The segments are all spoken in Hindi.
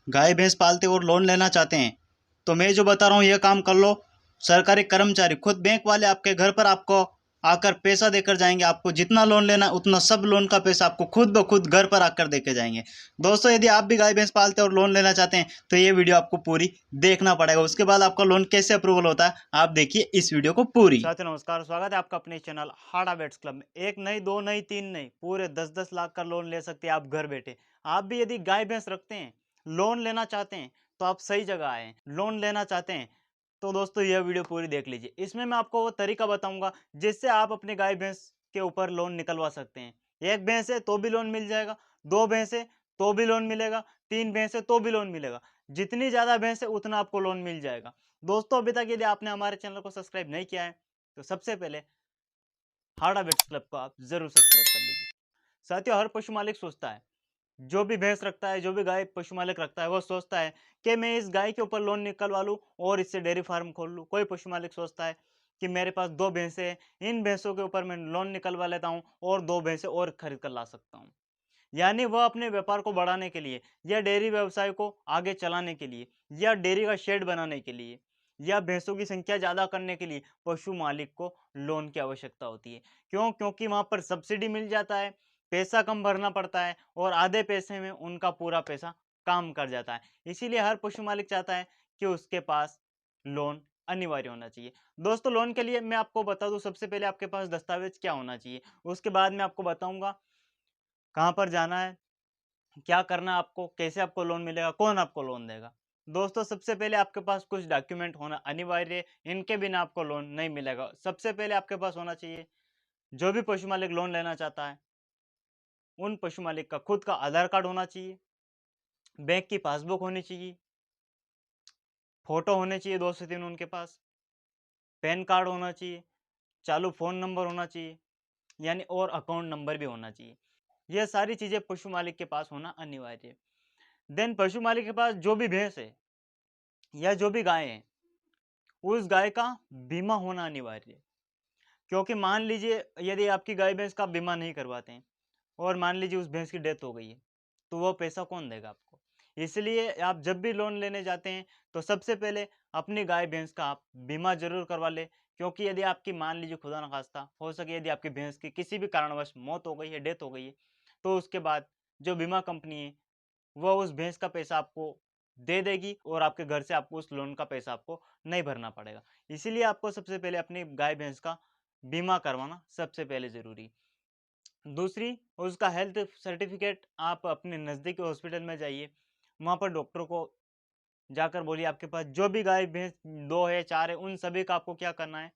गाय भैंस पालते और लोन लेना चाहते हैं तो मैं जो बता रहा हूँ ये काम कर लो। सरकारी कर्मचारी खुद बैंक वाले आपके घर पर आपको आकर पैसा देकर जाएंगे। आपको जितना लोन लेना है उतना सब लोन का पैसा आपको खुद ब खुद घर पर आकर देके जाएंगे। दोस्तों, यदि आप भी गाय भैंस पालते हैं और लोन लेना चाहते हैं तो ये वीडियो आपको पूरी देखना पड़ेगा। उसके बाद आपका लोन कैसे अप्रूवल होता है आप देखिए इस वीडियो को पूरी। साथियों नमस्कार, स्वागत है आपका अपने चैनल हाड़ा बेट्स क्लब में। एक नहीं, दो नहीं, तीन नहीं, पूरे 10-10 लाख का लोन ले सकते हैं आप घर बैठे। आप भी यदि गाय भैंस रखते हैं, लोन लेना चाहते हैं तो आप सही जगह आए हैं। लोन लेना चाहते हैं तो दोस्तों यह वीडियो पूरी देख लीजिए। इसमें मैं आपको वो तरीका बताऊंगा जिससे आप अपने गाय भैंस के ऊपर लोन निकलवा सकते हैं। एक भैंस है तो भी लोन मिल जाएगा, दो भैंस है तो भी लोन मिलेगा, तीन भैंस है तो भी लोन मिलेगा। जितनी ज्यादा भैंस है उतना आपको लोन मिल जाएगा। दोस्तों, अभी तक यदि आपने हमारे चैनल को सब्सक्राइब नहीं किया है तो सबसे पहले हाड़ा बेट्स क्लब को आप जरूर सब्सक्राइब कर लीजिए। साथियों, हर पशु मालिक सोचता है, जो भी भैंस रखता है, जो भी गाय पशु मालिक रखता है, वो सोचता है कि मैं इस गाय के ऊपर लोन निकलवा लूं और इससे डेयरी फार्म खोल लूं। कोई पशु मालिक सोचता है कि मेरे पास दो भैंसे हैं, इन भैंसों के ऊपर मैं लोन निकलवा लेता हूं और दो भैंसे और खरीद कर ला सकता हूं। यानी वह अपने व्यापार को बढ़ाने के लिए या डेयरी व्यवसाय को आगे चलाने के लिए या डेयरी का शेड बनाने के लिए या भैंसों की संख्या ज्यादा करने के लिए पशु मालिक को लोन की आवश्यकता होती है। क्यों? क्योंकि वहां पर सब्सिडी मिल जाता है, पैसा कम भरना पड़ता है और आधे पैसे में उनका पूरा पैसा काम कर जाता है। इसीलिए हर पशु मालिक चाहता है कि उसके पास लोन अनिवार्य होना चाहिए। दोस्तों, लोन के लिए मैं आपको बता दूं, सबसे पहले आपके पास दस्तावेज क्या होना चाहिए, उसके बाद मैं आपको बताऊंगा कहाँ पर जाना है, क्या करना है आपको, कैसे आपको लोन मिलेगा, कौन आपको लोन देगा। दोस्तों, सबसे पहले आपके पास कुछ डॉक्यूमेंट होना अनिवार्य है। इनके बिना आपको लोन नहीं मिलेगा। सबसे पहले आपके पास होना चाहिए, जो भी पशु मालिक लोन लेना चाहता है उन पशु मालिक का खुद का आधार कार्ड होना चाहिए, बैंक की पासबुक होनी चाहिए, फोटो होने चाहिए 2 से 3 उनके पास, पैन कार्ड होना चाहिए, चालू फोन नंबर होना चाहिए, यानी और अकाउंट नंबर भी होना चाहिए। यह सारी चीजें पशु मालिक के पास होना अनिवार्य है। देन पशु मालिक के पास जो भी भैंस है या जो भी गाय है, उस गाय का बीमा होना अनिवार्य है। क्योंकि मान लीजिए यदि आपकी गाय भैंस का बीमा नहीं करवाते हैं और मान लीजिए उस भैंस की डेथ हो गई है तो वो पैसा कौन देगा आपको। इसलिए आप जब भी लोन लेने जाते हैं तो सबसे पहले अपनी गाय भैंस का आप बीमा जरूर करवा ले। क्योंकि यदि आपकी मान लीजिए खुदा न खास्ता हो सके यदि आपकी भैंस की किसी भी कारणवश मौत हो गई है, डेथ हो गई है, तो उसके बाद जो बीमा कंपनी है वह उस भैंस का पैसा आपको दे देगी और आपके घर से आपको उस लोन का पैसा आपको नहीं भरना पड़ेगा। इसीलिए आपको सबसे पहले अपनी गाय भैंस का बीमा करवाना सबसे पहले जरूरी। दूसरी, उसका हेल्थ सर्टिफिकेट आप अपने नजदीकी हॉस्पिटल में जाइए, वहां पर डॉक्टर को जाकर बोलिए आपके पास जो भी गाय भैंस दो है, चार है, उन सभी का आपको क्या करना है,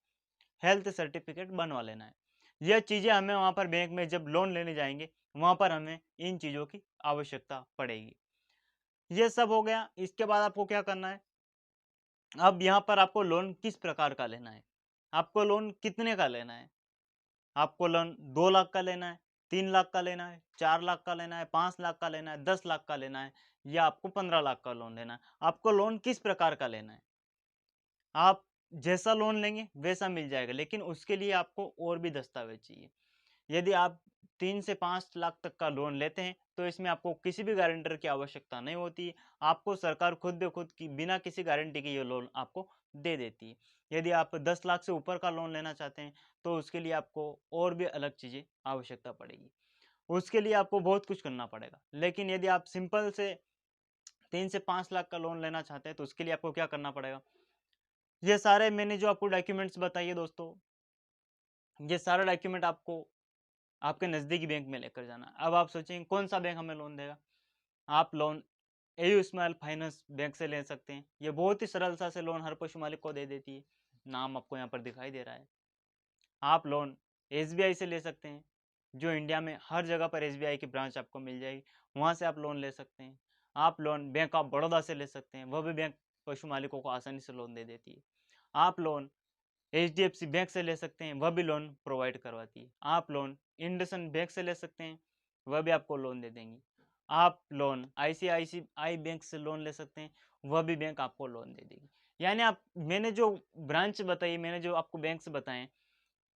हेल्थ सर्टिफिकेट बनवा लेना है। यह चीजें हमें वहां पर बैंक में जब लोन लेने जाएंगे वहां पर हमें इन चीजों की आवश्यकता पड़ेगी। ये सब हो गया। इसके बाद आपको क्या करना है, अब यहाँ पर आपको लोन किस प्रकार का लेना है, आपको लोन कितने का लेना है। आपको लोन 2 लाख का लेना है, 3 लाख का लेना है, 4 लाख का लेना है, 5 लाख का लेना है, 10 लाख का लेना है, या आपको 15 लाख का लोन लेना है। आपको लोन किस प्रकार का लेना है, आप जैसा लोन लेंगे वैसा मिल जाएगा, लेकिन उसके लिए आपको और भी दस्तावेज चाहिए। यदि आप 3 से 5 लाख तक का लोन लेते हैं तो इसमें आपको किसी भी गारंटर की आवश्यकता नहीं होती है। आपको सरकार खुद ब खुद की बिना किसी गारंटी के ये लोन आपको दे देती है। यदि आप 10 लाख से ऊपर का लोन लेना चाहते हैं तो उसके लिए आपको और भी अलग चीजें आवश्यकता पड़ेगी, उसके लिए आपको बहुत कुछ करना पड़ेगा। लेकिन यदि आप सिंपल से 3 से 5 लाख का लोन लेना चाहते हैं तो उसके लिए आपको क्या करना पड़ेगा, ये सारे मैंने जो आपको डॉक्यूमेंट्स बताइए दोस्तों, ये सारे डॉक्यूमेंट आपको आपके नजदीकी बैंक में लेकर जाना। अब आप सोचेंगे कौन सा बैंक हमें लोन देगा। आप loan AU small finance bank से ले सकते हैं। ये बहुत ही सरलता से लोन हर पशु मालिक को दे देती है, नाम आपको यहाँ पर दिखाई दे रहा है। आप लोन एसबीआई से ले सकते हैं, जो इंडिया में हर जगह पर एसबीआई की ब्रांच आपको मिल जाएगी, वहां से आप लोन ले सकते हैं। आप लोन बैंक ऑफ बड़ौदा से ले सकते हैं, वह भी बैंक पशु मालिकों को आसानी से लोन दे देती है। आप लोन एचडीएफसी बैंक से ले सकते हैं, वह भी लोन प्रोवाइड करवाती है। आप लोन इंडसन बैंक से ले सकते हैं, वह भी आपको लोन दे देंगी। आप लोन आईसीआईसीआई बैंक से लोन ले सकते हैं, वह भी बैंक आपको लोन दे देगी। यानी आप, मैंने जो ब्रांच बताई, मैंने जो आपको बैंक से बताए,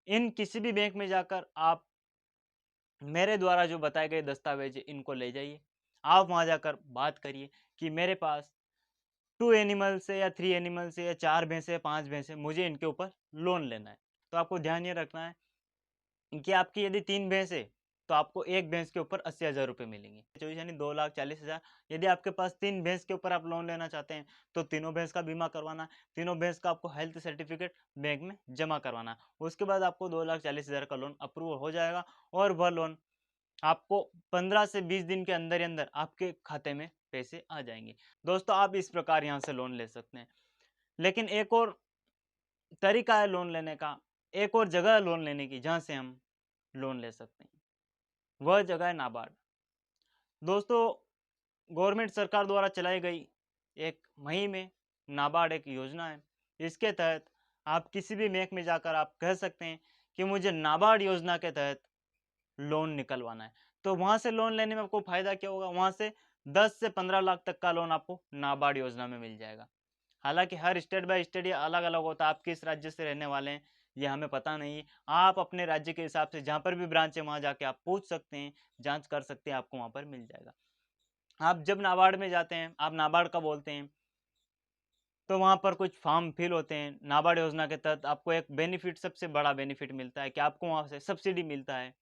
इन किसी भी बैंक में जाकर आप मेरे द्वारा जो बताए गए दस्तावेज इनको ले जाइए। आप वहाँ जाकर बात करिए कि मेरे पास 2 एनिमल्स है या 3 एनिमल्स है या 4 भैंस है, 5 भैंस है, मुझे इनके ऊपर लोन लेना है। तो आपको ध्यान ये रखना है कि आपकी यदि 3 भैंस है, तो आपको 1 भैंस के ऊपर 80,000 रुपए मिलेंगे। 24 यानी 2,40,000। यदि आपके पास 3 भैंस के ऊपर आप लोन लेना चाहते हैं, तो तीनों भैंस का बीमा करवाना, तीनों भैंस का आपको हेल्थ सर्टिफिकेट बैंक में जमा करवाना। उसके बाद आपको 2,40,000 का लोन अप्रूव हो जाएगा और वह लोन आपको 15 से 20 दिन के अंदर ही अंदर आपके खाते में पैसे आ जाएँगे। दोस्तों, आप इस प्रकार यहाँ से लोन ले सकते हैं। लेकिन एक और तरीका है लोन लेने का, एक और जगह है लोन लेने की जहाँ से हम लोन ले सकते हैं। वह जगह है नाबार्ड। दोस्तों, गवर्नमेंट सरकार द्वारा चलाई गई एक मुहिम है, नाबार्ड एक योजना है। इसके तहत आप किसी भी बैंक में जाकर आप कह सकते हैं कि मुझे नाबार्ड योजना के तहत लोन निकलवाना है। तो वहाँ से लोन लेने में आपको फ़ायदा क्या होगा? वहाँ से 10 से 15 लाख तक का लोन आपको नाबार्ड योजना में मिल जाएगा। हालाँकि हर स्टेट बाय स्टेट ये अलग-अलग होता है, आप किस राज्य से रहने वाले हैं, ये हमें पता नहीं है। आप अपने राज्य के हिसाब से जहाँ पर भी ब्रांच है, वहाँ जाके आप पूछ सकते हैं, जाँच कर सकते हैं, आपको वहाँ पर मिल जाएगा। आप जब नाबार्ड में जाते हैं, आप नाबार्ड का बोलते हैं, तो वहाँ पर कुछ फॉर्म फिल होते हैं। नाबार्ड योजना के तहत आपको एक बेनिफिट, सबसे बड़ा बेनिफिट मिलता है कि आपको वहाँ से सब्सिडी मिलता है।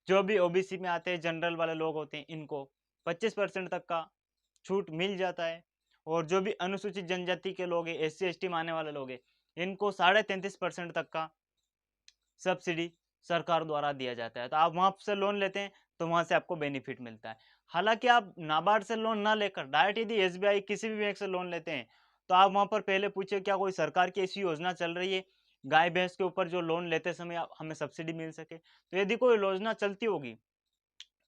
जो भी ओबीसी में आते हैं, जनरल वाले लोग होते हैं, इनको 25% तक का छूट मिल जाता है और जो भी अनुसूचित जनजाति के लोग हैं, एससी-एसटी में आने वाले लोग हैं, इनको 33.5% तक का सब्सिडी सरकार द्वारा दिया जाता है। तो आप वहाँ से लोन लेते हैं, तो वहाँ से आपको बेनिफिट मिलता है। हालाँकि आप नाबार्ड से लोन ना लेकर डायरेक्ट यदि एसबीआई किसी भी बैंक से लोन लेते हैं, तो आप वहाँ पर पहले पूछिए क्या कोई सरकार की ऐसी योजना चल रही है, गाय-भैंस के ऊपर जो लोन लेते समय आप हमें सब्सिडी मिल सके। तो यदि कोई योजना चलती होगी,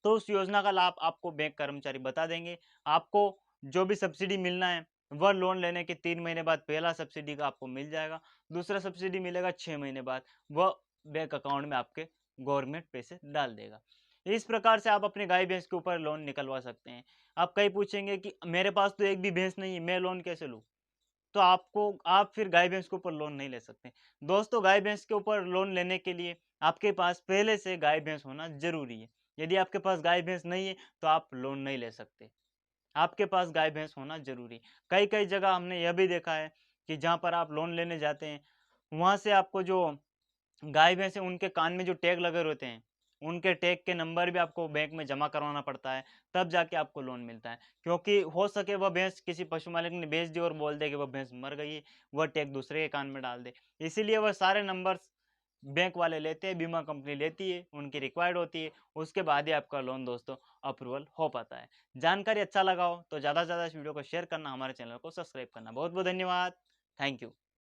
तो उस योजना का लाभ आपको बैंक कर्मचारी बता देंगे। आपको जो भी सब्सिडी मिलना है, वह लोन लेने के 3 महीने बाद पहला सब्सिडी का आपको मिल जाएगा, दूसरा सब्सिडी मिलेगा 6 महीने बाद, वह बैंक अकाउंट में आपके गवर्नमेंट पैसे डाल देगा। इस प्रकार से आप अपनी गाय-भैंस के ऊपर लोन निकलवा सकते हैं। आप कहीं पूछेंगे कि मेरे पास तो एक भी भैंस नहीं है, मैं लोन कैसे लूँ? तो आप फिर गाय-भैंस के ऊपर लोन नहीं ले सकते। दोस्तों, गाय-भैंस के ऊपर लोन लेने के लिए आपके पास पहले से गाय-भैंस होना ज़रूरी है। यदि आपके पास गाय-भैंस नहीं है, तो आप लोन नहीं ले सकते। आपके पास गाय-भैंस होना ज़रूरी है। कई-कई जगह हमने यह भी देखा है कि जहाँ पर आप लोन लेने जाते हैं, वहाँ से आपको जो गाय-भैंस है, उनके कान में जो टैग लगे होते हैं, उनके टैग के नंबर भी आपको बैंक में जमा करवाना पड़ता है, तब जाके आपको लोन मिलता है। क्योंकि हो सके वह भैंस किसी पशु मालिक ने बेच दी और बोल दे कि वह भैंस मर गई है, वह टैग दूसरे के कान में डाल दे। इसीलिए वह सारे नंबर्स बैंक वाले लेते हैं, बीमा कंपनी लेती है, उनकी रिक्वायर्ड होती है, उसके बाद ही आपका लोन दोस्तों अप्रूवल हो पाता है। जानकारी अच्छा लगा हो तो ज़्यादा से ज़्यादा इस वीडियो को शेयर करना, हमारे चैनल को सब्सक्राइब करना। बहुत-बहुत धन्यवाद। Thank you.